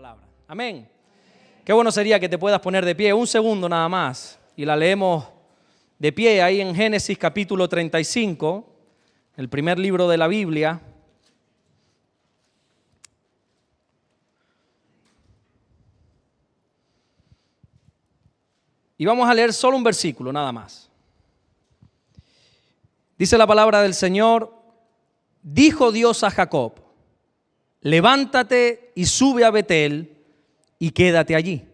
palabra. Amén. Qué bueno sería que te puedas poner de pie un segundo nada más y la leemos de pie ahí en Génesis capítulo 35, el primer libro de la Biblia. Y vamos a leer solo un versículo nada más. Dice la palabra del Señor: dijo Dios a Jacob: levántate y sube a Betel y quédate allí.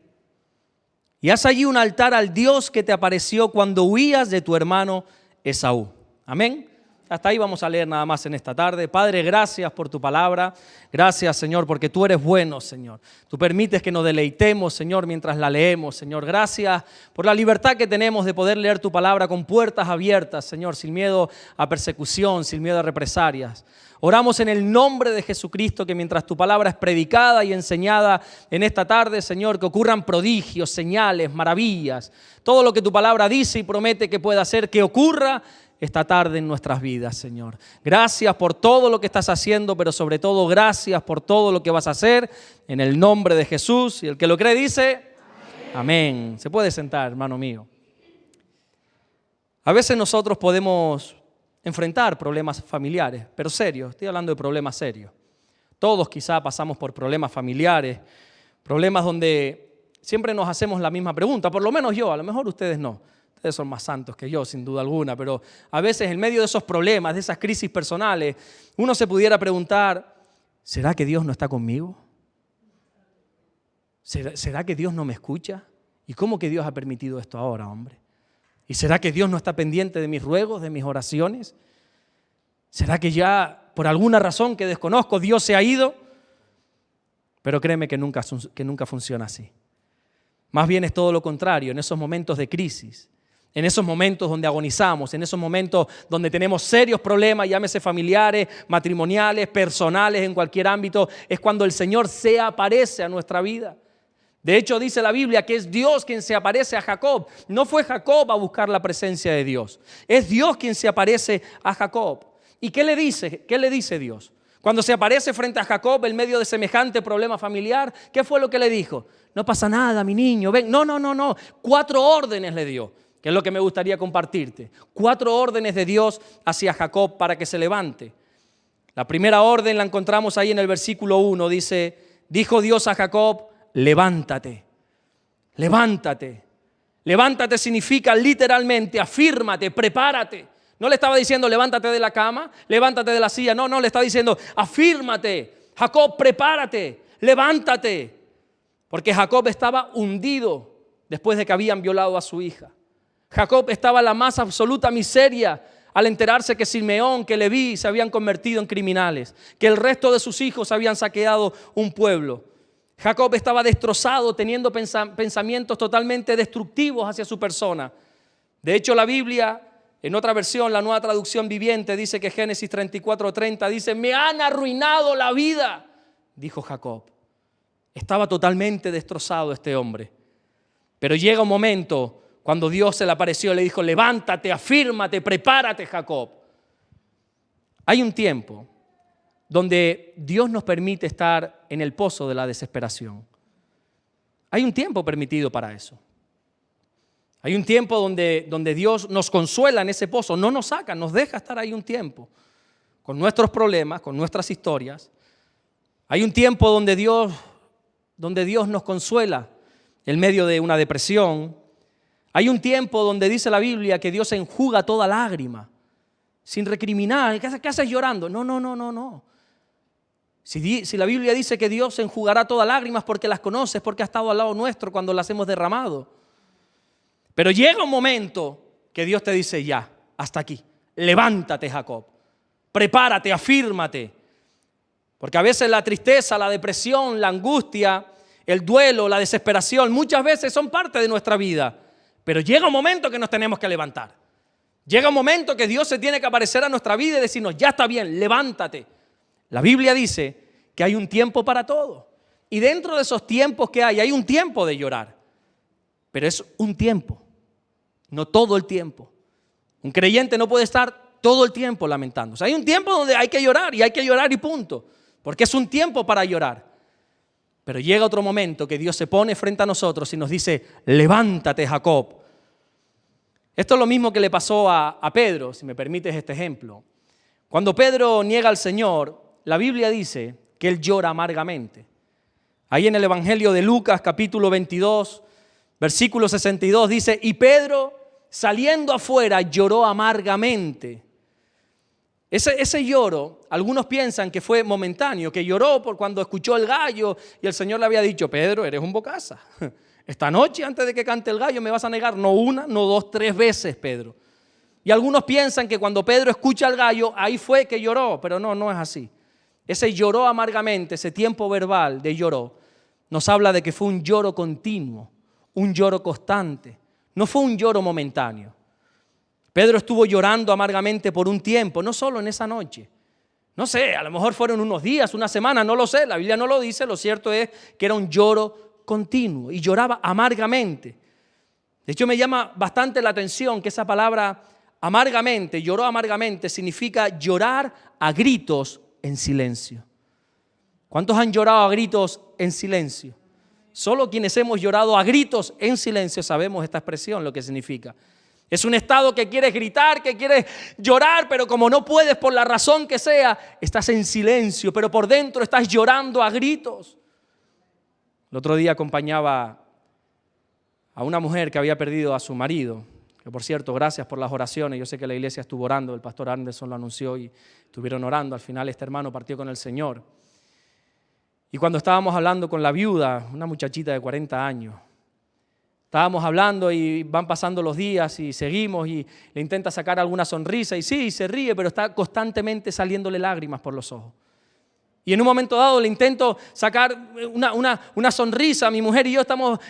Y haz allí un altar al Dios que te apareció cuando huías de tu hermano Esaú. Amén. Hasta ahí vamos a leer nada más en esta tarde. Padre, gracias por tu palabra. Gracias, Señor, porque tú eres bueno, Señor. Tú permites que nos deleitemos, Señor, mientras la leemos, Señor. Gracias por la libertad que tenemos de poder leer tu palabra con puertas abiertas, Señor, sin miedo a persecución, sin miedo a represalias. Oramos en el nombre de Jesucristo que mientras tu palabra es predicada y enseñada en esta tarde, Señor, que ocurran prodigios, señales, maravillas. Todo lo que tu palabra dice y promete que pueda hacer, que ocurra esta tarde en nuestras vidas, Señor. Gracias por todo lo que estás haciendo, pero sobre todo gracias por todo lo que vas a hacer en el nombre de Jesús. Y el que lo cree dice, amén. Se puede sentar, hermano mío. A veces nosotros podemos enfrentar problemas familiares, pero serios. Estoy hablando de problemas serios. Todos quizá pasamos por problemas familiares, problemas donde siempre nos hacemos la misma pregunta, por lo menos yo, a lo mejor ustedes no. Ustedes son más santos que yo, sin duda alguna, pero a veces en medio de esos problemas, de esas crisis personales, uno se pudiera preguntar, ¿será que Dios no está conmigo? ¿Será que Dios no me escucha? ¿Y cómo que Dios ha permitido esto ahora, hombre? ¿Y será que Dios no está pendiente de mis ruegos, de mis oraciones? ¿Será que ya, por alguna razón que desconozco, Dios se ha ido? Pero créeme que nunca funciona así. Más bien es todo lo contrario, en esos momentos de crisis, en esos momentos donde agonizamos, en esos momentos donde tenemos serios problemas, llámese familiares, matrimoniales, personales, en cualquier ámbito, es cuando el Señor se aparece a nuestra vida. De hecho, dice la Biblia que es Dios quien se aparece a Jacob. No fue Jacob a buscar la presencia de Dios. Es Dios quien se aparece a Jacob. ¿Y qué le dice? ¿Qué le dice Dios? Cuando se aparece frente a Jacob en medio de semejante problema familiar, ¿qué fue lo que le dijo? No pasa nada, mi niño, ven. No. 4 órdenes le dio, que es lo que me gustaría compartirte. 4 órdenes de Dios hacia Jacob para que se levante. La primera orden la encontramos ahí en el versículo 1. Dice, dijo Dios a Jacob, levántate, levántate. Levántate significa literalmente, afírmate, prepárate. No le estaba diciendo levántate de la cama, levántate de la silla. No, le estaba diciendo afírmate. Jacob, prepárate, levántate. Porque Jacob estaba hundido después de que habían violado a su hija. Jacob estaba en la más absoluta miseria al enterarse que Simeón, que Leví se habían convertido en criminales, que el resto de sus hijos habían saqueado un pueblo. Jacob estaba destrozado, teniendo pensamientos totalmente destructivos hacia su persona. De hecho, la Biblia, en otra versión, la Nueva Traducción Viviente, dice que Génesis 34:30 dice, me han arruinado la vida, dijo Jacob. Estaba totalmente destrozado este hombre. Pero llega un momento cuando Dios se le apareció y le dijo, levántate, afírmate, prepárate, Jacob. Hay un tiempo donde Dios nos permite estar en el pozo de la desesperación. Hay un tiempo permitido para eso. Hay un tiempo donde Dios nos consuela en ese pozo, no nos saca, nos deja estar ahí un tiempo, con nuestros problemas, con nuestras historias. Hay un tiempo donde Dios nos consuela en medio de una depresión. Hay un tiempo donde dice la Biblia que Dios enjuga toda lágrima, sin recriminar. ¿Qué haces llorando? No. Si la Biblia dice que Dios enjugará todas lágrimas porque las conoces, porque ha estado al lado nuestro cuando las hemos derramado. Pero llega un momento que Dios te dice ya, hasta aquí. Levántate, Jacob. Prepárate, afírmate. Porque a veces la tristeza, la depresión, la angustia, el duelo, la desesperación, muchas veces son parte de nuestra vida. Pero llega un momento que nos tenemos que levantar. Llega un momento que Dios se tiene que aparecer a nuestra vida y decirnos, ya está bien, levántate. La Biblia dice que hay un tiempo para todo. Y dentro de esos tiempos que hay un tiempo de llorar. Pero es un tiempo, no todo el tiempo. Un creyente no puede estar todo el tiempo lamentándose. Hay un tiempo donde hay que llorar y punto. Porque es un tiempo para llorar. Pero llega otro momento que Dios se pone frente a nosotros y nos dice, levántate, Jacob. Esto es lo mismo que le pasó a Pedro, si me permites este ejemplo. Cuando Pedro niega al Señor, la Biblia dice que él llora amargamente. Ahí en el Evangelio de Lucas, capítulo 22, versículo 62, dice, y Pedro, saliendo afuera, lloró amargamente. Ese lloro, algunos piensan que fue momentáneo, que lloró por cuando escuchó el gallo y el Señor le había dicho, Pedro, eres un bocaza. Esta noche, antes de que cante el gallo, me vas a negar no una, no dos, 3 veces, Pedro. Y algunos piensan que cuando Pedro escucha al gallo, ahí fue que lloró, pero no es así. Ese lloró amargamente, ese tiempo verbal de lloró, nos habla de que fue un lloro continuo, un lloro constante. No fue un lloro momentáneo. Pedro estuvo llorando amargamente por un tiempo, no solo en esa noche. No sé, a lo mejor fueron unos días, una semana, no lo sé, la Biblia no lo dice, lo cierto es que era un lloro continuo y lloraba amargamente. De hecho, me llama bastante la atención que esa palabra amargamente, lloró amargamente, significa llorar a gritos en silencio. ¿Cuántos han llorado a gritos en silencio? Solo quienes hemos llorado a gritos en silencio sabemos esta expresión, lo que significa. Es un estado que quieres gritar, que quieres llorar, pero como no puedes por la razón que sea, estás en silencio, pero por dentro estás llorando a gritos. El otro día acompañaba a una mujer que había perdido a su marido, que por cierto, gracias por las oraciones, yo sé que la iglesia estuvo orando, el pastor Anderson lo anunció y estuvieron orando, al final este hermano partió con el Señor. Y cuando estábamos hablando con la viuda, una muchachita de 40 años, estábamos hablando y van pasando los días y seguimos y le intenta sacar alguna sonrisa y sí, se ríe, pero está constantemente saliéndole lágrimas por los ojos. Y en un momento dado le intento sacar una sonrisa, mi mujer y yo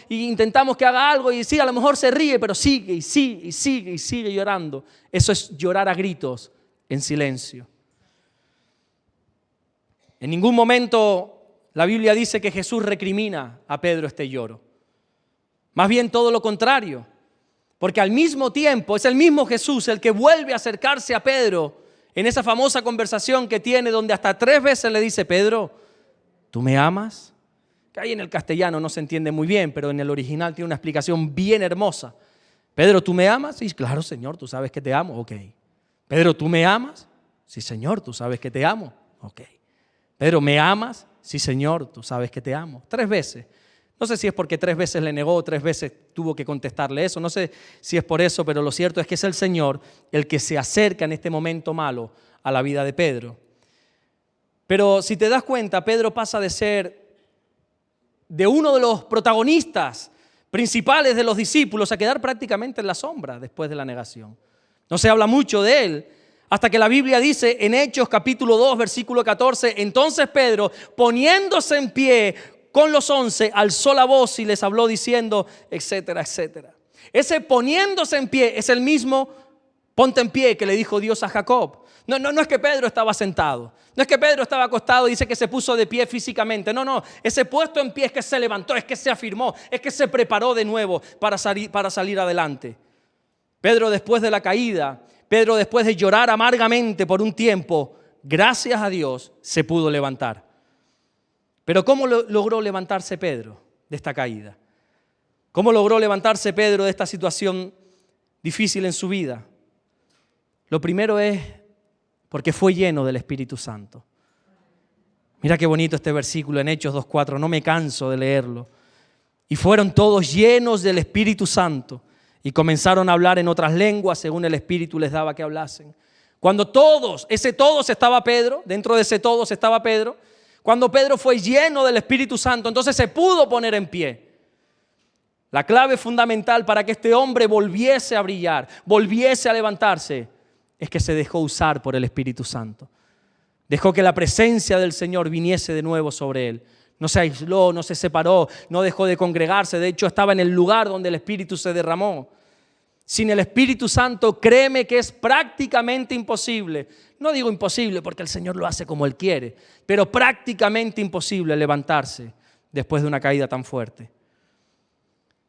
intentamos que haga algo y sí, a lo mejor se ríe, pero sigue y sigue y sigue y sigue llorando. Eso es llorar a gritos en silencio. En ningún momento la Biblia dice que Jesús recrimina a Pedro este lloro. Más bien todo lo contrario, porque al mismo tiempo es el mismo Jesús el que vuelve a acercarse a Pedro en esa famosa conversación que tiene donde hasta 3 veces le dice, Pedro, ¿tú me amas? Que ahí en el castellano no se entiende muy bien, pero en el original tiene una explicación bien hermosa. Pedro, ¿tú me amas? Sí, claro, Señor, tú sabes que te amo. Ok. Pedro, ¿tú me amas? Sí, Señor, tú sabes que te amo. Ok. Pedro, ¿me amas? Sí, Señor, tú sabes que te amo. 3 veces. No sé si es porque 3 veces le negó, 3 veces tuvo que contestarle eso. No sé si es por eso, pero lo cierto es que es el Señor el que se acerca en este momento malo a la vida de Pedro. Pero si te das cuenta, Pedro pasa de ser de uno de los protagonistas principales de los discípulos a quedar prácticamente en la sombra después de la negación. No se habla mucho de él. Hasta que la Biblia dice en Hechos capítulo 2, versículo 14, entonces Pedro, poniéndose en pie con los 11, alzó la voz y les habló diciendo, etcétera, etcétera. Ese poniéndose en pie es el mismo ponte en pie que le dijo Dios a Jacob. No es que Pedro estaba sentado, no es que Pedro estaba acostado y dice que se puso de pie físicamente. No, ese puesto en pie es que se levantó, es que se afirmó, es que se preparó de nuevo para salir adelante. Pedro después de la caída, Pedro después de llorar amargamente por un tiempo, gracias a Dios se pudo levantar. Pero ¿cómo logró levantarse Pedro de esta caída? ¿Cómo logró levantarse Pedro de esta situación difícil en su vida? Lo primero es porque fue lleno del Espíritu Santo. Mira qué bonito este versículo en Hechos 2:4, no me canso de leerlo. Y fueron todos llenos del Espíritu Santo y comenzaron a hablar en otras lenguas según el Espíritu les daba que hablasen. Cuando ese todos estaba Pedro, dentro de ese todos estaba Pedro. Cuando Pedro fue lleno del Espíritu Santo, entonces se pudo poner en pie. La clave fundamental para que este hombre volviese a brillar, volviese a levantarse, es que se dejó usar por el Espíritu Santo. Dejó que la presencia del Señor viniese de nuevo sobre él. No se aisló, no se separó, no dejó de congregarse. De hecho, estaba en el lugar donde el Espíritu se derramó. Sin el Espíritu Santo, créeme que es prácticamente imposible. No digo imposible porque el Señor lo hace como Él quiere, pero prácticamente imposible levantarse después de una caída tan fuerte.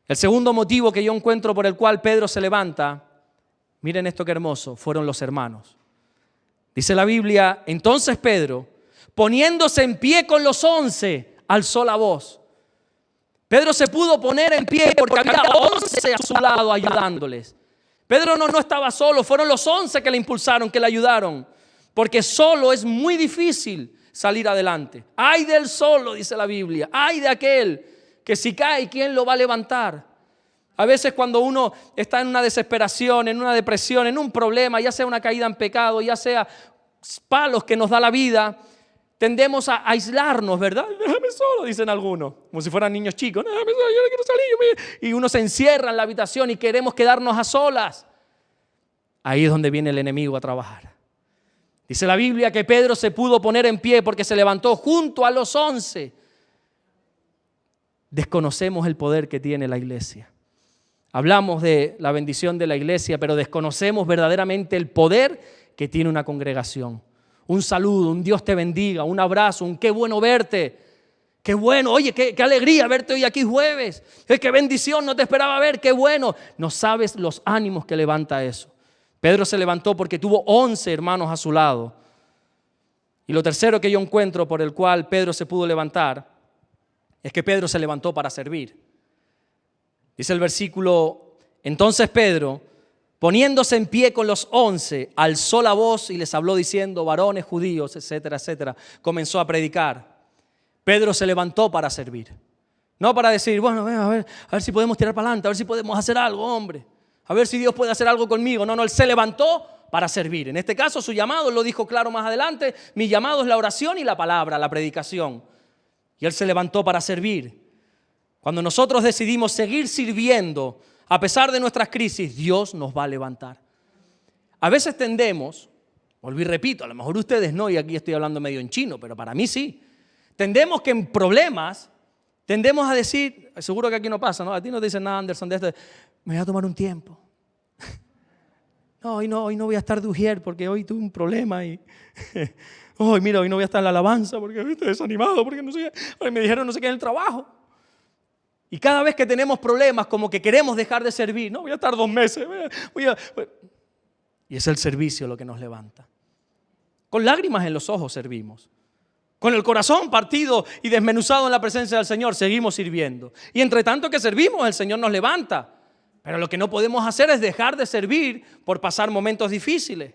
El segundo motivo que yo encuentro por el cual Pedro se levanta, miren esto que hermoso, fueron los hermanos. Dice la Biblia, entonces Pedro, poniéndose en pie con los 11, alzó la voz. Pedro se pudo poner en pie porque había 11 a su lado ayudándoles. Pedro no estaba solo, fueron los 11 que le impulsaron, que le ayudaron. Porque solo es muy difícil salir adelante. Ay del solo, dice la Biblia. Ay de aquel que si cae, ¿quién lo va a levantar? A veces cuando uno está en una desesperación, en una depresión, en un problema, ya sea una caída en pecado, ya sea palos que nos da la vida, tendemos a aislarnos, ¿verdad? Déjame solo, dicen algunos, como si fueran niños chicos. Déjame solo, yo no quiero salir. Y uno se encierra en la habitación y queremos quedarnos a solas. Ahí es donde viene el enemigo a trabajar. Dice la Biblia que Pedro se pudo poner en pie porque se levantó junto a los 11. Desconocemos el poder que tiene la iglesia. Hablamos de la bendición de la iglesia, pero desconocemos verdaderamente el poder que tiene una congregación. Un saludo, un Dios te bendiga, un abrazo, un qué bueno verte. Qué bueno, oye, qué alegría verte hoy aquí jueves. Qué bendición, no te esperaba ver, qué bueno. No sabes los ánimos que levanta eso. Pedro se levantó porque tuvo 11 hermanos a su lado. Y lo tercero que yo encuentro por el cual Pedro se pudo levantar es que Pedro se levantó para servir. Dice el versículo, entonces Pedro, poniéndose en pie con los 11, alzó la voz y les habló diciendo, varones judíos, etcétera, etcétera. Comenzó a predicar. Pedro se levantó para servir. No para decir, bueno, a ver si podemos tirar para adelante, a ver si podemos hacer algo, hombre. A ver si Dios puede hacer algo conmigo. No, él se levantó para servir. En este caso su llamado, lo dijo claro más adelante, mi llamado es la oración y la palabra, la predicación. Y él se levantó para servir. Cuando nosotros decidimos seguir sirviendo, a pesar de nuestras crisis, Dios nos va a levantar. A veces tendemos, volví y repito, a lo mejor ustedes no, y aquí estoy hablando medio en chino, pero para mí sí. Tendemos que en problemas, tendemos a decir, seguro que aquí no pasa, ¿no? A ti no te dicen nada, Anderson, de esto, me voy a tomar un tiempo. No, hoy no voy a estar de ujier porque hoy tuve un problema y hoy no voy a estar en la alabanza porque estoy desanimado, porque no sé, hoy me dijeron no sé qué en el trabajo. Y cada vez que tenemos problemas, como que queremos dejar de servir, no, voy a estar 2 meses. Y es el servicio lo que nos levanta. Con lágrimas en los ojos servimos. Con el corazón partido y desmenuzado en la presencia del Señor, seguimos sirviendo. Y entre tanto que servimos, el Señor nos levanta. Pero lo que no podemos hacer es dejar de servir por pasar momentos difíciles.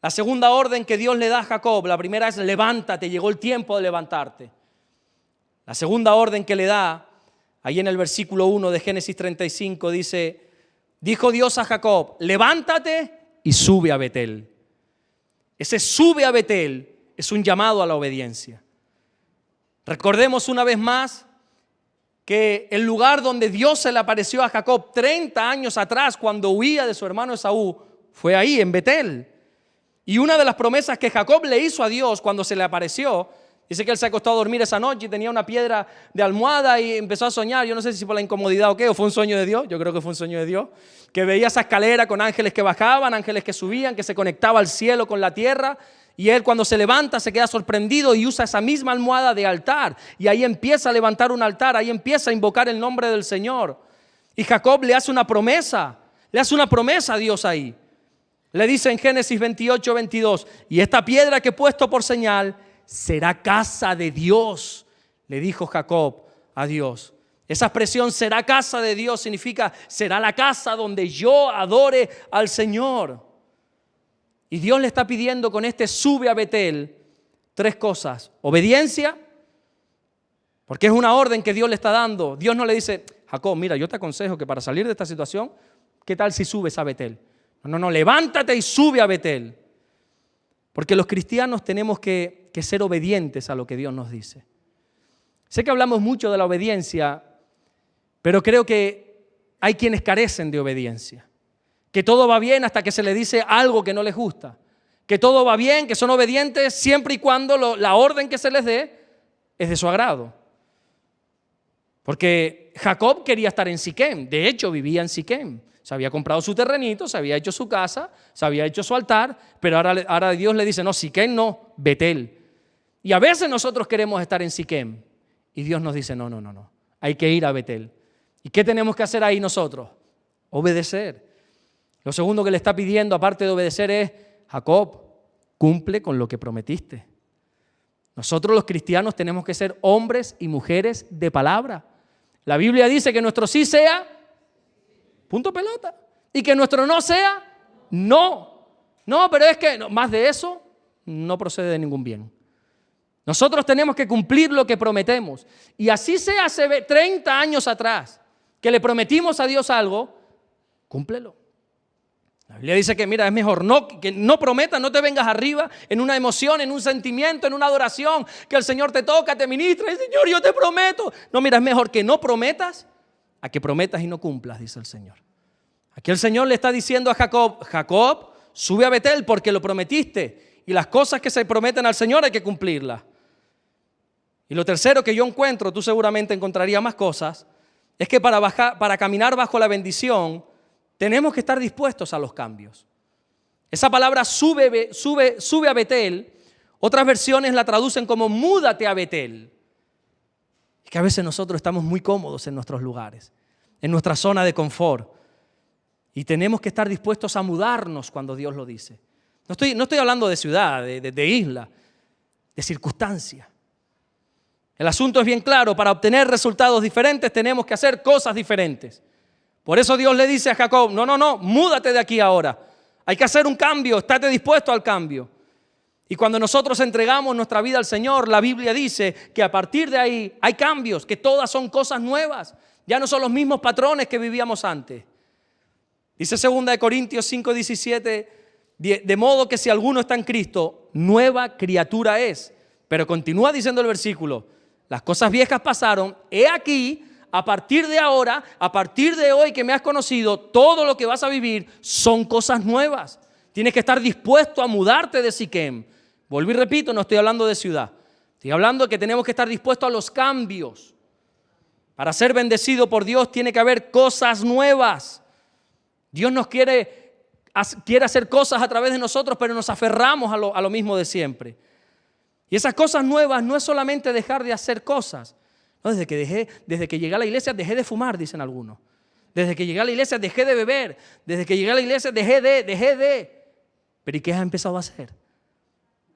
La segunda orden que Dios le da a Jacob, la primera es levántate, llegó el tiempo de levantarte. La segunda orden que le da, ahí en el versículo 1 de Génesis 35, dice, dijo Dios a Jacob, levántate y sube a Betel. Ese sube a Betel es un llamado a la obediencia. Recordemos una vez más que el lugar donde Dios se le apareció a Jacob 30 años atrás cuando huía de su hermano Esaú, fue ahí en Betel. Y una de las promesas que Jacob le hizo a Dios cuando se le apareció, dice que él se acostó a dormir esa noche y tenía una piedra de almohada y empezó a soñar. Yo no sé si por la incomodidad o qué, o fue un sueño de Dios. Yo creo que fue un sueño de Dios. Que veía esa escalera con ángeles que bajaban, ángeles que subían, que se conectaba al cielo con la tierra. Y él cuando se levanta se queda sorprendido y usa esa misma almohada de altar. Y ahí empieza a levantar un altar, ahí empieza a invocar el nombre del Señor. Y Jacob le hace una promesa a Dios ahí. Le dice en Génesis 28, 22, y esta piedra que he puesto por señal será casa de Dios, le dijo Jacob a Dios. Esa expresión será casa de Dios significa será la casa donde yo adore al Señor. Y Dios le está pidiendo con este sube a Betel 3 cosas. Obediencia, porque es una orden que Dios le está dando. Dios no le dice, Jacob, mira, yo te aconsejo que para salir de esta situación, ¿qué tal si subes a Betel? No, levántate y sube a Betel. Porque los cristianos tenemos que ser obedientes a lo que Dios nos dice. Sé que hablamos mucho de la obediencia, pero creo que hay quienes carecen de obediencia. Que todo va bien hasta que se le dice algo que no les gusta. Que todo va bien, que son obedientes siempre y cuando la orden que se les dé es de su agrado. Porque Jacob quería estar en Siquem, de hecho vivía en Siquem. Se había comprado su terrenito, se había hecho su casa, se había hecho su altar, pero ahora Dios le dice, no, Siquem no, Betel. Y a veces nosotros queremos estar en Siquem y Dios nos dice, no, hay que ir a Betel. ¿Y qué tenemos que hacer ahí nosotros? Obedecer. Lo segundo que le está pidiendo, aparte de obedecer, es, Jacob, cumple con lo que prometiste. Nosotros los cristianos tenemos que ser hombres y mujeres de palabra. La Biblia dice que nuestro sí sea, punto pelota, y que nuestro no sea, no. No, pero es que más de eso no procede de ningún bien. Nosotros tenemos que cumplir lo que prometemos. Y así sea hace 30 años atrás que le prometimos a Dios algo, cúmplelo. La Biblia dice que mira, es mejor que no prometas, no te vengas arriba en una emoción, en un sentimiento, en una adoración, que el Señor te toca, te ministra y Señor, yo te prometo. No, mira, es mejor que no prometas a que prometas y no cumplas, dice el Señor. Aquí el Señor le está diciendo a Jacob, Jacob, sube a Betel porque lo prometiste y las cosas que se prometen al Señor hay que cumplirlas. Y lo tercero que yo encuentro, tú seguramente encontrarías más cosas, es que para caminar bajo la bendición tenemos que estar dispuestos a los cambios. Esa palabra sube a Betel, otras versiones la traducen como múdate a Betel. Es que a veces nosotros estamos muy cómodos en nuestros lugares, en nuestra zona de confort. Y tenemos que estar dispuestos a mudarnos cuando Dios lo dice. No estoy hablando de ciudad, de isla, de circunstancia. El asunto es bien claro, para obtener resultados diferentes tenemos que hacer cosas diferentes. Por eso Dios le dice a Jacob, no, múdate de aquí ahora. Hay que hacer un cambio, estate dispuesto al cambio. Y cuando nosotros entregamos nuestra vida al Señor, la Biblia dice que a partir de ahí hay cambios, que todas son cosas nuevas. Ya no son los mismos patrones que vivíamos antes. Dice 2 Corintios 5:17, de modo que si alguno está en Cristo, nueva criatura es. Pero continúa diciendo el versículo, las cosas viejas pasaron, he aquí, a partir de ahora, a partir de hoy que me has conocido, todo lo que vas a vivir son cosas nuevas. Tienes que estar dispuesto a mudarte de Siquem. Vuelvo y repito, no estoy hablando de ciudad. Estoy hablando de que tenemos que estar dispuestos a los cambios. Para ser bendecido por Dios tiene que haber cosas nuevas. Dios nos quiere hacer cosas a través de nosotros, pero nos aferramos a lo mismo de siempre. Y esas cosas nuevas no es solamente dejar de hacer cosas. No, desde que llegué a la iglesia dejé de fumar, dicen algunos. Desde que llegué a la iglesia dejé de beber. Desde que llegué a la iglesia dejé de. Pero ¿y qué has empezado a hacer?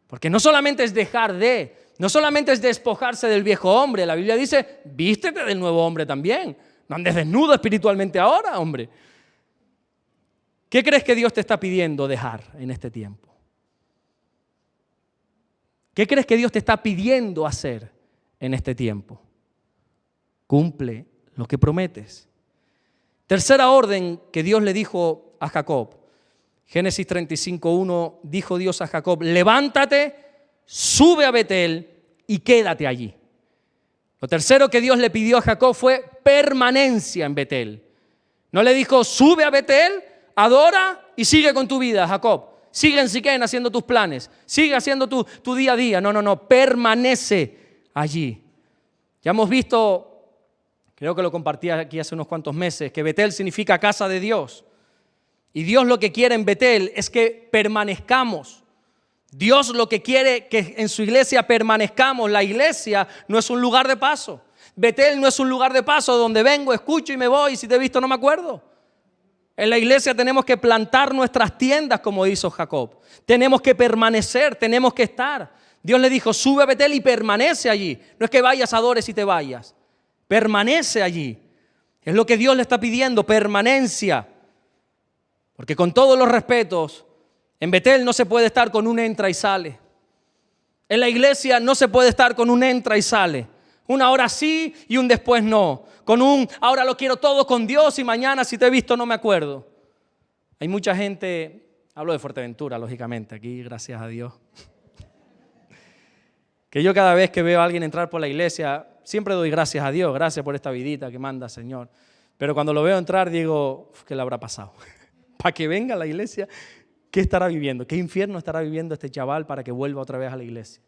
Porque no solamente es dejar de, no solamente es despojarse del viejo hombre. La Biblia dice, vístete del nuevo hombre también. No andes desnudo espiritualmente ahora, hombre. ¿Qué crees que Dios te está pidiendo dejar en este tiempo? ¿Qué crees que Dios te está pidiendo hacer en este tiempo? Cumple lo que prometes. Tercera orden que Dios le dijo a Jacob. Génesis 35:1 dijo Dios a Jacob, levántate, sube a Betel y quédate allí. Lo tercero que Dios le pidió a Jacob fue permanencia en Betel. No le dijo, sube a Betel, adora y sigue con tu vida, Jacob. Sigue en Siquem haciendo tus planes. Sigue haciendo tu día a día. No, permanece allí. Ya hemos visto, creo que lo compartí aquí hace unos cuantos meses, que Betel significa casa de Dios. Y Dios lo que quiere en Betel es que permanezcamos. Dios lo que quiere que en su iglesia permanezcamos. La iglesia no es un lugar de paso. Betel no es un lugar de paso donde vengo, escucho y me voy. Y si te he visto no me acuerdo. En la iglesia tenemos que plantar nuestras tiendas, como hizo Jacob. Tenemos que permanecer, tenemos que estar. Dios le dijo, sube a Betel y permanece allí. No es que vayas, adores y te vayas. Permanece allí. Es lo que Dios le está pidiendo, permanencia. Porque con todos los respetos, en Betel no se puede estar con un entra y sale. En la iglesia no se puede estar con un entra y sale. Una hora sí y un después no. Con un ahora lo quiero todo con Dios y mañana si te he visto no me acuerdo. Hay mucha gente, hablo de Fuerteventura lógicamente, aquí gracias a Dios. Que yo cada vez que veo a alguien entrar por la iglesia, siempre doy gracias a Dios, gracias por esta vidita que manda Señor. Pero cuando lo veo entrar digo, ¿qué le habrá pasado? Para que venga a la iglesia, ¿qué estará viviendo? ¿Qué infierno estará viviendo este chaval para que vuelva otra vez a la iglesia?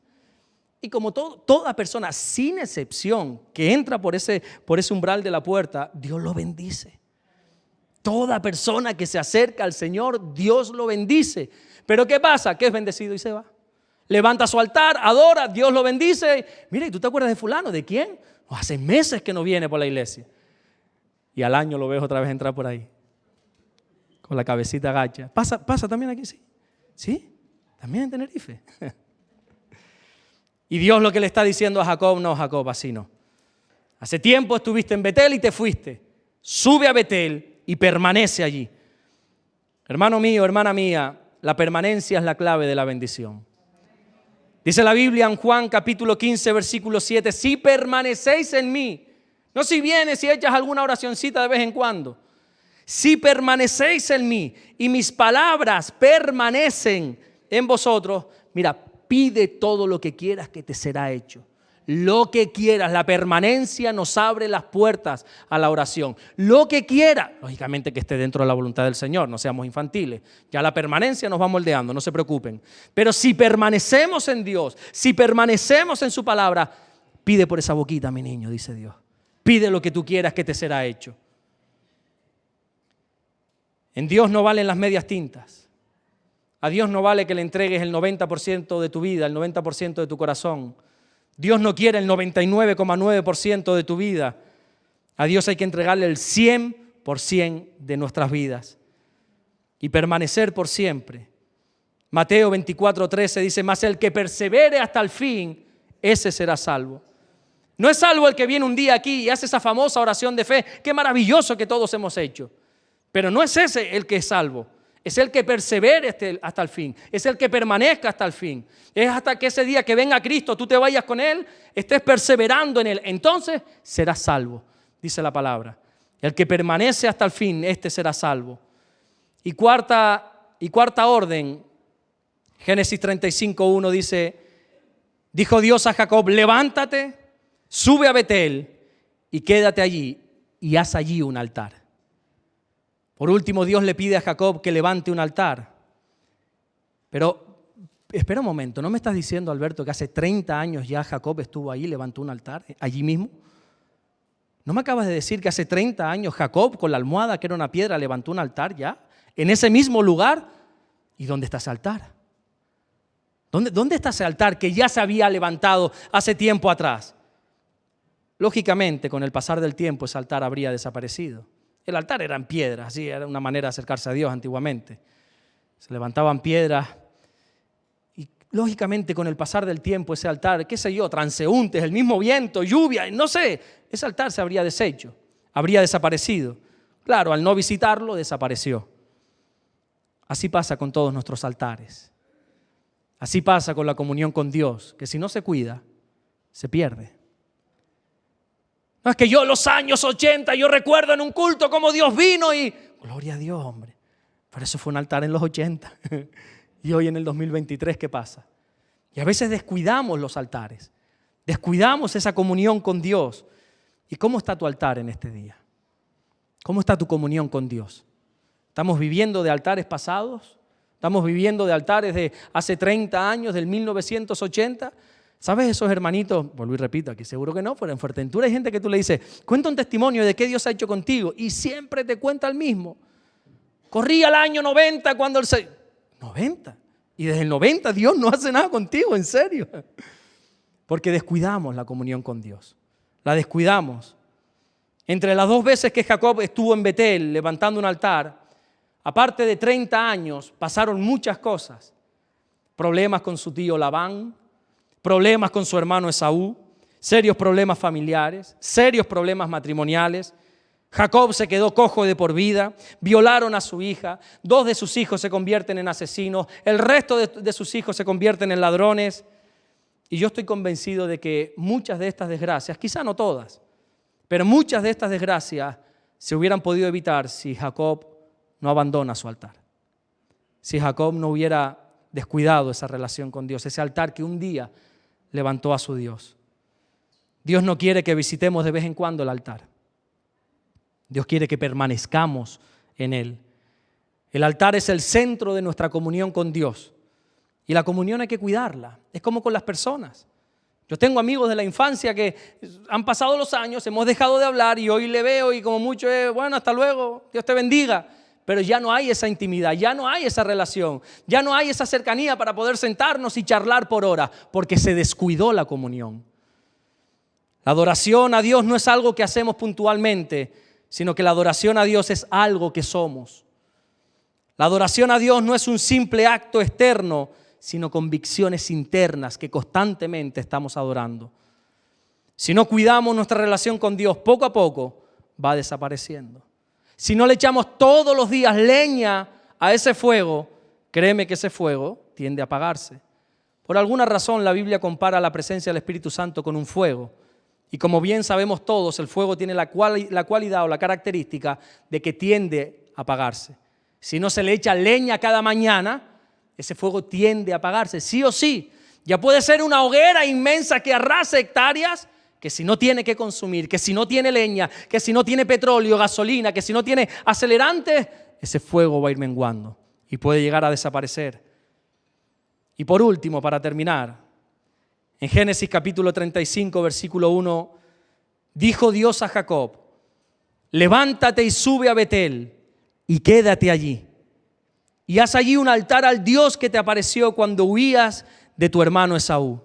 Y como toda persona, sin excepción, que entra por ese umbral de la puerta, Dios lo bendice. Toda persona que se acerca al Señor, Dios lo bendice. Pero ¿qué pasa? Que es bendecido y se va. Levanta su altar, adora, Dios lo bendice. Mira, ¿y tú te acuerdas de fulano? ¿De quién? Hace meses que no viene por la iglesia. Y al año lo ves otra vez entrar por ahí. Con la cabecita agacha. ¿Pasa también aquí? Sí. ¿Sí? ¿También en Tenerife? Y Dios lo que le está diciendo a Jacob, no, Jacob, así no. Hace tiempo estuviste en Betel y te fuiste. Sube a Betel y permanece allí. Hermano mío, hermana mía, la permanencia es la clave de la bendición. Dice la Biblia en Juan capítulo 15, versículo 7, si permanecéis en mí, no si vienes y echas alguna oracioncita de vez en cuando, si permanecéis en mí y mis palabras permanecen en vosotros, mira, pide todo lo que quieras que te será hecho. Lo que quieras, la permanencia nos abre las puertas a la oración. Lo que quieras, lógicamente que esté dentro de la voluntad del Señor, no seamos infantiles. Ya la permanencia nos va moldeando, no se preocupen. Pero si permanecemos en Dios, si permanecemos en su palabra, pide por esa boquita, mi niño, dice Dios. Pide lo que tú quieras que te será hecho. En Dios no valen las medias tintas. A Dios no vale que le entregues el 90% de tu vida, el 90% de tu corazón. Dios no quiere el 99,9% de tu vida. A Dios hay que entregarle el 100% de nuestras vidas y permanecer por siempre. Mateo 24:13 dice, mas el que persevere hasta el fin, ese será salvo. No es salvo el que viene un día aquí y hace esa famosa oración de fe. Qué maravilloso que todos hemos hecho. Pero no es ese el que es salvo. Es el que persevere hasta el fin. Es el que permanezca hasta el fin. Es hasta que ese día que venga Cristo, tú te vayas con Él, estés perseverando en Él. Entonces serás salvo, dice la palabra. El que permanece hasta el fin, este será salvo. Y cuarta orden, Génesis 35:1 dice, dijo Dios a Jacob, levántate, sube a Betel y quédate allí y haz allí un altar. Por último, Dios le pide a Jacob que levante un altar. Pero, espera un momento, ¿no me estás diciendo, Alberto, que hace 30 años ya Jacob estuvo ahí, levantó un altar, allí mismo? ¿No me acabas de decir que hace 30 años Jacob, con la almohada que era una piedra, levantó un altar ya? ¿En ese mismo lugar? ¿Y dónde está ese altar? ¿Dónde está ese altar que ya se había levantado hace tiempo atrás? Lógicamente, con el pasar del tiempo, ese altar habría desaparecido. El altar era en piedra, así era una manera de acercarse a Dios antiguamente. Se levantaban piedras y lógicamente con el pasar del tiempo ese altar, qué sé yo, transeúntes, el mismo viento, lluvia, no sé, ese altar se habría deshecho, habría desaparecido. Claro, al no visitarlo desapareció. Así pasa con todos nuestros altares. Así pasa con la comunión con Dios, que si no se cuida, se pierde. No es que yo en los años 80, yo recuerdo en un culto cómo Dios vino y... Gloria a Dios, hombre. Pero eso fue un altar en los 80. Y hoy en el 2023, ¿qué pasa? Y a veces descuidamos los altares. Descuidamos esa comunión con Dios. ¿Y cómo está tu altar en este día? ¿Cómo está tu comunión con Dios? ¿Estamos viviendo de altares pasados? ¿Estamos viviendo de altares de hace 30 años, del 1980? ¿Sabes esos hermanitos? Vuelvo y repito, aquí seguro que no, pero en Fuerteventura hay gente que tú le dices, cuenta un testimonio de qué Dios ha hecho contigo y siempre te cuenta el mismo. Corría el año 90 cuando el... 90. Y desde el 90 Dios no hace nada contigo, en serio. Porque descuidamos la comunión con Dios. La descuidamos. Entre las 2 veces que Jacob estuvo en Betel levantando un altar, aparte de 30 años, pasaron muchas cosas. Problemas con su tío Labán, problemas con su hermano Esaú, serios problemas familiares, serios problemas matrimoniales. Jacob se quedó cojo de por vida, violaron a su hija, 2 de sus hijos se convierten en asesinos, el resto de sus hijos se convierten en ladrones. Y yo estoy convencido de que muchas de estas desgracias, quizá no todas, pero muchas de estas desgracias se hubieran podido evitar si Jacob no abandona su altar. Si Jacob no hubiera descuidado esa relación con Dios, ese altar que un día levantó a su Dios. Dios no quiere que visitemos de vez en cuando el altar. Dios quiere que permanezcamos en Él. El altar es el centro de nuestra comunión con Dios. Y la comunión hay que cuidarla. Es como con las personas. Yo tengo amigos de la infancia que han pasado los años, hemos dejado de hablar y hoy le veo y como mucho es, bueno, hasta luego, Dios te bendiga. Pero ya no hay esa intimidad, ya no hay esa relación, ya no hay esa cercanía para poder sentarnos y charlar por horas, porque se descuidó la comunión. La adoración a Dios no es algo que hacemos puntualmente, sino que la adoración a Dios es algo que somos. La adoración a Dios no es un simple acto externo, sino convicciones internas que constantemente estamos adorando. Si no cuidamos nuestra relación con Dios, poco a poco va desapareciendo. Si no le echamos todos los días leña a ese fuego, créeme que ese fuego tiende a apagarse. Por alguna razón la Biblia compara la presencia del Espíritu Santo con un fuego. Y como bien sabemos todos, el fuego tiene la cualidad o la característica de que tiende a apagarse. Si no se le echa leña cada mañana, ese fuego tiende a apagarse, sí o sí. Ya puede ser una hoguera inmensa que arrase hectáreas, que si no tiene que consumir, que si no tiene leña, que si no tiene petróleo, gasolina, que si no tiene acelerantes, ese fuego va a ir menguando y puede llegar a desaparecer. Y por último, para terminar, en Génesis capítulo 35, versículo 1, dijo Dios a Jacob: levántate y sube a Betel y quédate allí. Y haz allí un altar al Dios que te apareció cuando huías de tu hermano Esaú.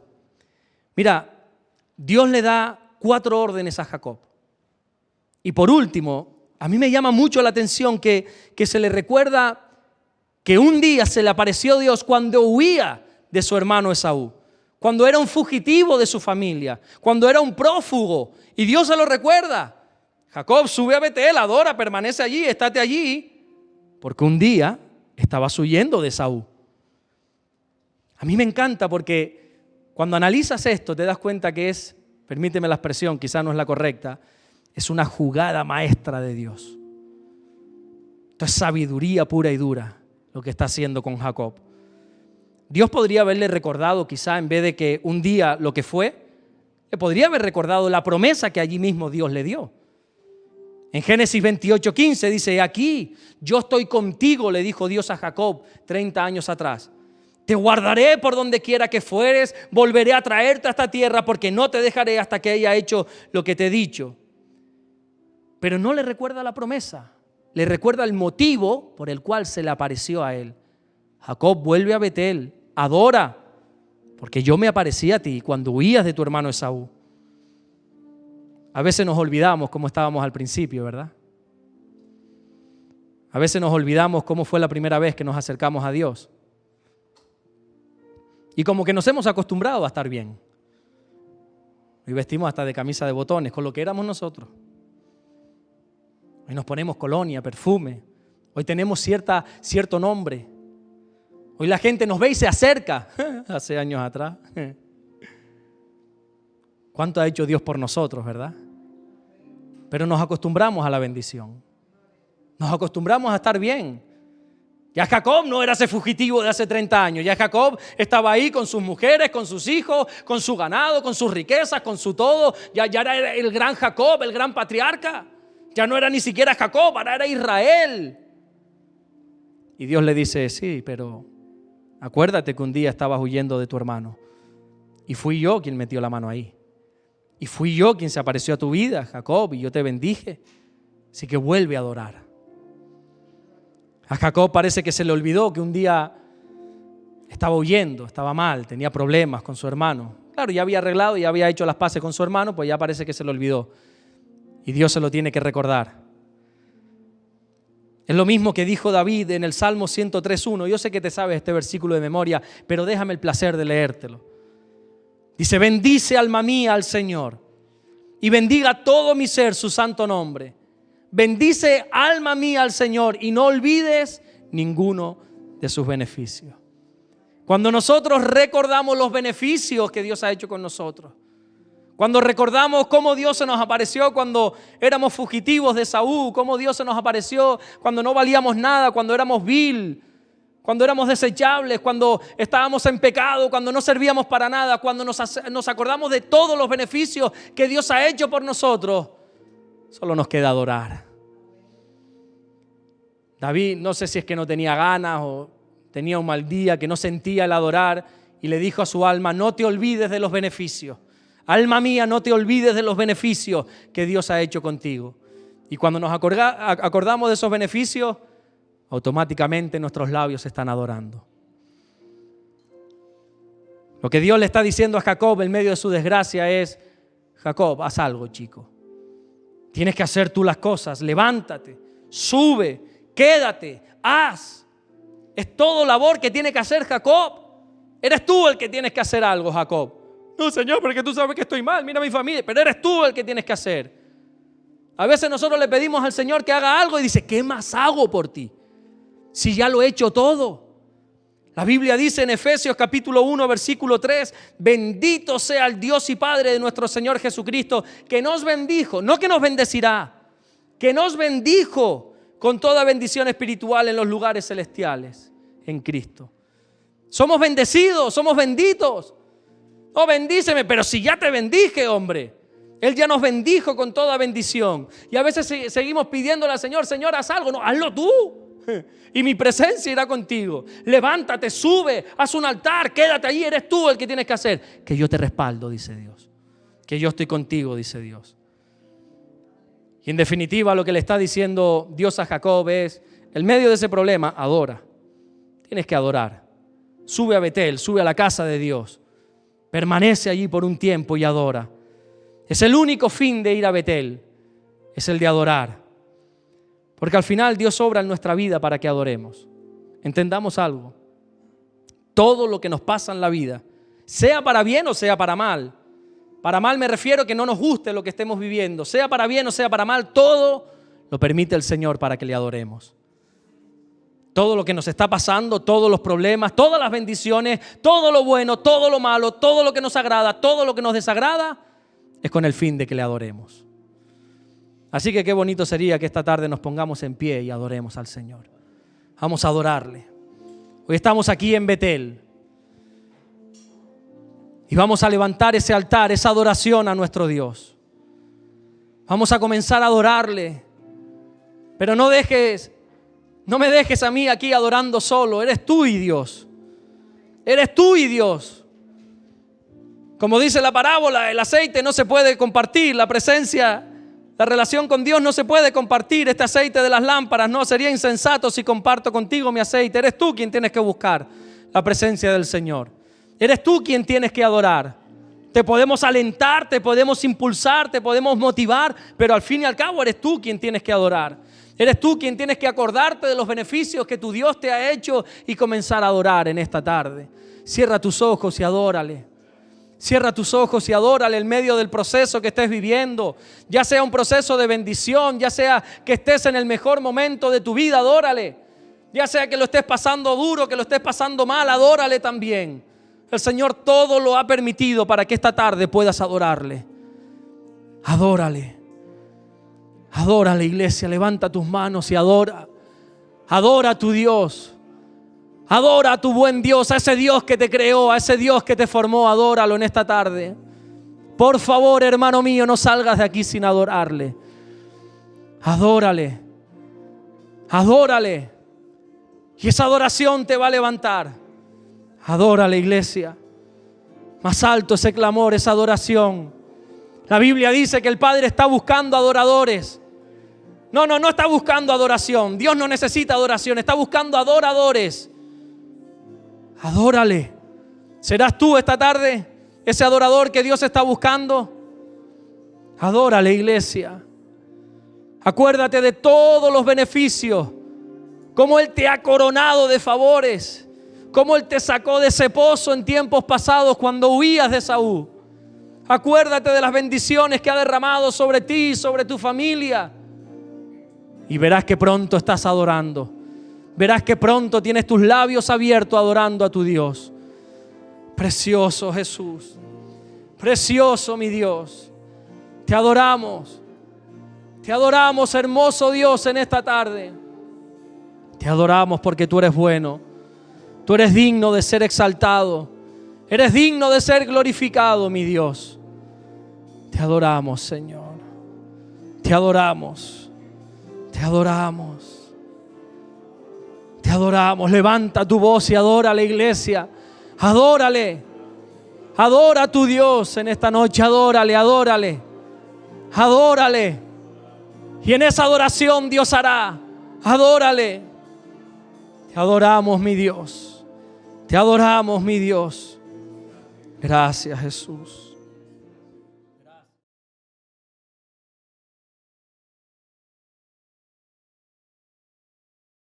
Mira, Dios le da 4 órdenes a Jacob. Y por último, a mí me llama mucho la atención que se le recuerda que un día se le apareció Dios cuando huía de su hermano Esaú, cuando era un fugitivo de su familia, cuando era un prófugo, y Dios se lo recuerda. Jacob, sube a Betel, adora, permanece allí, estate allí, porque un día estabas huyendo de Esaú. A mí me encanta porque cuando analizas esto te das cuenta que es, permíteme la expresión, quizás no es la correcta, es una jugada maestra de Dios. Esto es sabiduría pura y dura lo que está haciendo con Jacob. Dios podría haberle recordado, quizá en vez de que un día lo que fue, le podría haber recordado la promesa que allí mismo Dios le dio. En Génesis 28:15 dice: aquí yo estoy contigo, le dijo Dios a Jacob 30 años atrás. Te guardaré por donde quiera que fueres, volveré a traerte a esta tierra porque no te dejaré hasta que haya hecho lo que te he dicho. Pero no le recuerda la promesa, le recuerda el motivo por el cual se le apareció a él. Jacob, vuelve a Betel, adora, porque yo me aparecí a ti cuando huías de tu hermano Esaú. A veces nos olvidamos cómo estábamos al principio, ¿verdad? A veces nos olvidamos cómo fue la primera vez que nos acercamos a Dios. Y como que nos hemos acostumbrado a estar bien. Hoy vestimos hasta de camisa de botones, con lo que éramos nosotros. Hoy nos ponemos colonia, perfume. Hoy tenemos cierto nombre. Hoy la gente nos ve y se acerca. Hace años atrás. ¿Cuánto ha hecho Dios por nosotros, verdad? Pero nos acostumbramos a la bendición. Nos acostumbramos a estar bien. Ya Jacob no era ese fugitivo de hace 30 años. Ya Jacob estaba ahí con sus mujeres, con sus hijos, con su ganado, con sus riquezas, con su todo. Ya era el gran Jacob, el gran patriarca. Ya no era ni siquiera Jacob, ahora era Israel. Y Dios le dice: sí, pero acuérdate que un día estabas huyendo de tu hermano. Y fui yo quien metió la mano ahí. Y fui yo quien se apareció a tu vida, Jacob, y yo te bendije. Así que vuelve a adorar. A Jacob parece que se le olvidó que un día estaba huyendo, estaba mal, tenía problemas con su hermano. Claro, ya había arreglado, ya había hecho las paces con su hermano, pues ya parece que se le olvidó. Y Dios se lo tiene que recordar. Es lo mismo que dijo David en el Salmo 103:1. Yo sé que te sabes este versículo de memoria, pero déjame el placer de leértelo. Dice: bendice alma mía al Señor y bendiga todo mi ser su santo nombre. Bendice alma mía al Señor y no olvides ninguno de sus beneficios. Cuando nosotros recordamos los beneficios que Dios ha hecho con nosotros, cuando recordamos cómo Dios se nos apareció cuando éramos fugitivos de Saúl, cómo Dios se nos apareció cuando no valíamos nada, cuando éramos vil, cuando éramos desechables, cuando estábamos en pecado, cuando no servíamos para nada, cuando nos acordamos de todos los beneficios que Dios ha hecho por nosotros, solo nos queda adorar. David, no sé si es que no tenía ganas o tenía un mal día, que no sentía el adorar, y le dijo a su alma: no te olvides de los beneficios. Alma mía, no te olvides de los beneficios que Dios ha hecho contigo. Y cuando nos acordamos de esos beneficios, automáticamente nuestros labios están adorando. Lo que Dios le está diciendo a Jacob en medio de su desgracia es: Jacob, haz algo, chico. Tienes que hacer tú las cosas. Levántate, sube, quédate, haz. Es todo labor que tiene que hacer Jacob. Eres tú el que tienes que hacer algo, Jacob. No, Señor, porque tú sabes que estoy mal, mira a mi familia, pero eres tú el que tienes que hacer. A veces nosotros le pedimos al Señor que haga algo y dice, ¿qué más hago por ti? Si ya lo he hecho todo. La Biblia dice en Efesios capítulo 1, versículo 3, bendito sea el Dios y Padre de nuestro Señor Jesucristo, que nos bendijo, no que nos bendecirá, que nos bendijo con toda bendición espiritual en los lugares celestiales en Cristo. Somos bendecidos, somos benditos. No, bendíceme, pero si ya te bendije, hombre. Él ya nos bendijo con toda bendición. Y a veces seguimos pidiéndole al Señor, Señor, haz algo. No, hazlo tú. Y mi presencia irá contigo. Levántate, sube, haz un altar, quédate ahí, eres tú el que tienes que hacer. Que yo te respaldo, dice Dios. Que yo estoy contigo, dice Dios. Y en definitiva lo que le está diciendo Dios a Jacob es, en medio de ese problema, adora. Tienes que adorar. Sube a Betel, sube a la casa de Dios. Permanece allí por un tiempo y adora. Es el único fin de ir a Betel, es el de adorar. Porque al final Dios obra en nuestra vida para que adoremos. Entendamos algo. Todo lo que nos pasa en la vida, sea para bien o sea para mal. Para mal me refiero a que no nos guste lo que estemos viviendo. Sea para bien o sea para mal, todo lo permite el Señor para que le adoremos. Todo lo que nos está pasando, todos los problemas, todas las bendiciones, todo lo bueno, todo lo malo, todo lo que nos agrada, todo lo que nos desagrada, es con el fin de que le adoremos. Así que qué bonito sería que esta tarde nos pongamos en pie y adoremos al Señor. Vamos a adorarle. Hoy estamos aquí en Betel y vamos a levantar ese altar, esa adoración a nuestro Dios. Vamos a comenzar a adorarle, pero no me dejes a mí aquí adorando solo. Eres tú y Dios. Eres tú y Dios. Como dice la parábola, el aceite no se puede compartir, la presencia, la relación con Dios no se puede compartir. Este aceite de las lámparas, no, sería insensato si comparto contigo mi aceite. Eres tú quien tienes que buscar la presencia del Señor. Eres tú quien tienes que adorar. Te podemos alentar, te podemos impulsar, te podemos motivar, pero al fin y al cabo eres tú quien tienes que adorar. Eres tú quien tienes que acordarte de los beneficios que tu Dios te ha hecho y comenzar a adorar en esta tarde. Cierra tus ojos y adórale. Cierra tus ojos y adórale en medio del proceso que estés viviendo. Ya sea un proceso de bendición, ya sea que estés en el mejor momento de tu vida, adórale. Ya sea que lo estés pasando duro, que lo estés pasando mal, adórale también. El Señor todo lo ha permitido para que esta tarde puedas adorarle. Adórale. Adórale, iglesia, levanta tus manos y adora. Adora a tu Dios. Adora a tu buen Dios, a ese Dios que te creó, a ese Dios que te formó. Adóralo en esta tarde. Por favor, hermano mío, no salgas de aquí sin adorarle. Adórale. Adórale. Y esa adoración te va a levantar. Adórale, iglesia. Más alto ese clamor, esa adoración. La Biblia dice que el Padre está buscando adoradores. No está buscando adoración. Dios no necesita adoración, está buscando adoradores. Adórale. ¿Serás tú esta tarde ese adorador que Dios está buscando? Adórale, iglesia. Acuérdate de todos los beneficios, cómo Él te ha coronado de favores, cómo Él te sacó de ese pozo en tiempos pasados cuando huías de Saúl. Acuérdate de las bendiciones que ha derramado sobre ti y sobre tu familia. Y verás que pronto estás adorando. Verás que pronto tienes tus labios abiertos adorando a tu Dios. Precioso Jesús. Precioso mi Dios. Te adoramos. Te adoramos, hermoso Dios, en esta tarde. Te adoramos porque tú eres bueno. Tú eres digno de ser exaltado. Eres digno de ser glorificado, mi Dios. Te adoramos, Señor. Te adoramos. Te adoramos. Te adoramos. Levanta tu voz y adora a la iglesia. Adórale. Adora a tu Dios en esta noche. Adórale, adórale. Adórale. Y en esa adoración Dios hará. Adórale. Te adoramos, mi Dios. Te adoramos, mi Dios. Gracias, Jesús.